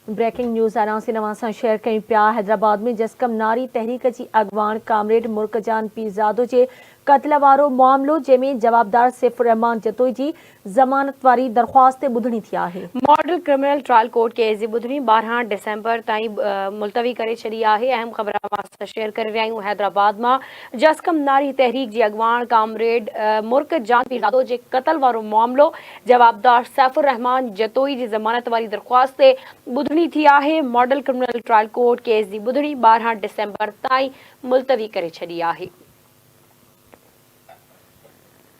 Breaking news आरांसी नवां सां share कयूं पिया। हैदराबाद में जस्कम नारी तहरीक जी अगवान कामरेड मुर्कजान पीरजादो जे क़त्ल वारो मामलो जंहिंमें जवाबदार सैफुर रहमान जतोई जी ज़मानत वारी दरख़्वास्त ॿुधणी थी आहे। Model criminal trial court case जी ॿुधणी 12 डिसेंबर ताईं मुलतवी करे छॾी आहे। अहम ख़बर शेयर करे रहिया आहियूं। हैदराबाद मां जस्कम नारी तहरीक जी अगवान कामरेड मुर्कजान पीरजादो जे क़त्ल वारो मामलो जवाबदार सैफुर रहमान जतोई जी ज़मानत वारी दरख़्वास्त ते ॿुधणी थी आहे। Model criminal trial court case जी ॿुधणी 12 डिसेंबर ताईं मुलतवी करे छॾी आहे।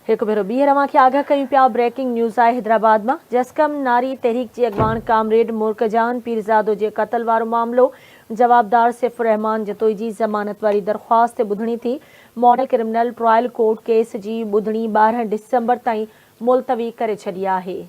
एक भेरो ॿीहर अवांखे आगाह कयूं पिया। ब्रेकिंग न्यूज़ आहे हैदराबाद में जस्कम नारी तहरीक जी अगवान कामरेड मुर्कजान पीरजादो जे क़त्ल वारो मामलो जवाबदार सैफुर रहमान जतोई जी ज़मानत वारी दरख़्वास्त ॿुधणी थी। Model criminal trial court case जी ॿुधणी 12 डिसेंबर ताईं मुलतवी करे छॾी आहे।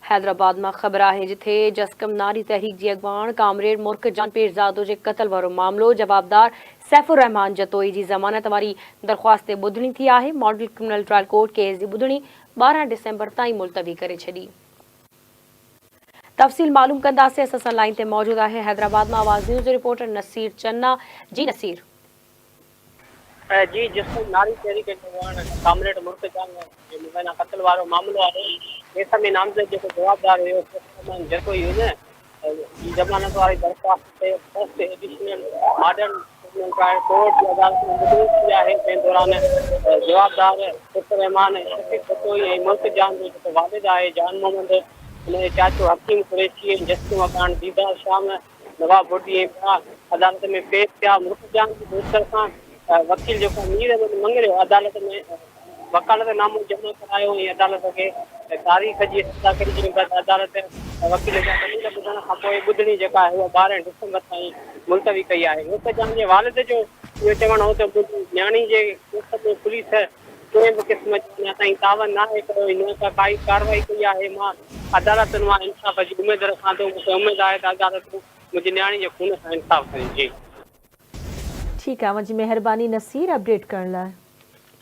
हैदराबाद में खबर है जिथे जस्कम नारी तहरीक जी अगवान कामरेड मुर्कजान पीरजादो जे क़त्ल वारो मामलो जवाबदार सैफुर रहमान जतोई जी ज़मानत वारी दरख़्वास्त ॿुधणी थी आहे। Model criminal trial court case जी ॿुधणी 12 डिसेंबर ताईं मुलतवी करे छॾी। तफ़सील मालूम कंदासीं। असां लाइन ते मौजूद है हैदराबाद में आवाज़ न्यूज़ रिपोर्टर नसीर चन्ना। जी नसीर। जी जिसको नारी तहरीक कामरेड मुर्कजान जो मुबैना क़त्ल वारो मामलो आहे केस में नामज़द जो जवाबदार हुयो रहमान जतोई हुन जी ज़मानत वारी दरख़्वास्त ते first additional modern criminal trial court जी अदालत में ॿुधणी थी आहे। तंहिं दौरान जवाबदार सैफुर रहमान शफ़ीक जतोई ऐं मुर्कजान जो जेको वालिद आहे जान मोहम्मद हुनजे चाचो हकीम कुरैशी ऐं जस्टिस मकान दीदार शाम नवाब बुर्दी ऐं ॿिया अदालत में पेश थिया। मुर्कजान जी दोस्त सां वकील जो मीर अहमद मंगरियो अदालत में वकालतनामो जमा करायो ऐं अदालत के तारीख़ जी इस्तदा करी जे बाद अदालत वकील जा दलील ॿुधण खां पोइ ॿुधणी जेका आहे उहा 12 डिसेंबर ताईं मुलतवी कई आहे। मुर्कजान जे वालिद जो इहो चवणु हो त न्याणी जे केस में पुलिस कंहिं बि क़िस्म जो अञा ताईं तावन नाहे कयो, हिन सां काई कार्रवाई कई आहे। मां अदालत मां इंसाफ़ जी उमेद रखां थो। मूंखे उमेद आहे त अदालत मुंहिंजी न्याणी जे खून सां इंसाफ़ करे। जी ठीक है, मुझी मेहरबानी नसीर अपडेट करण लाइ।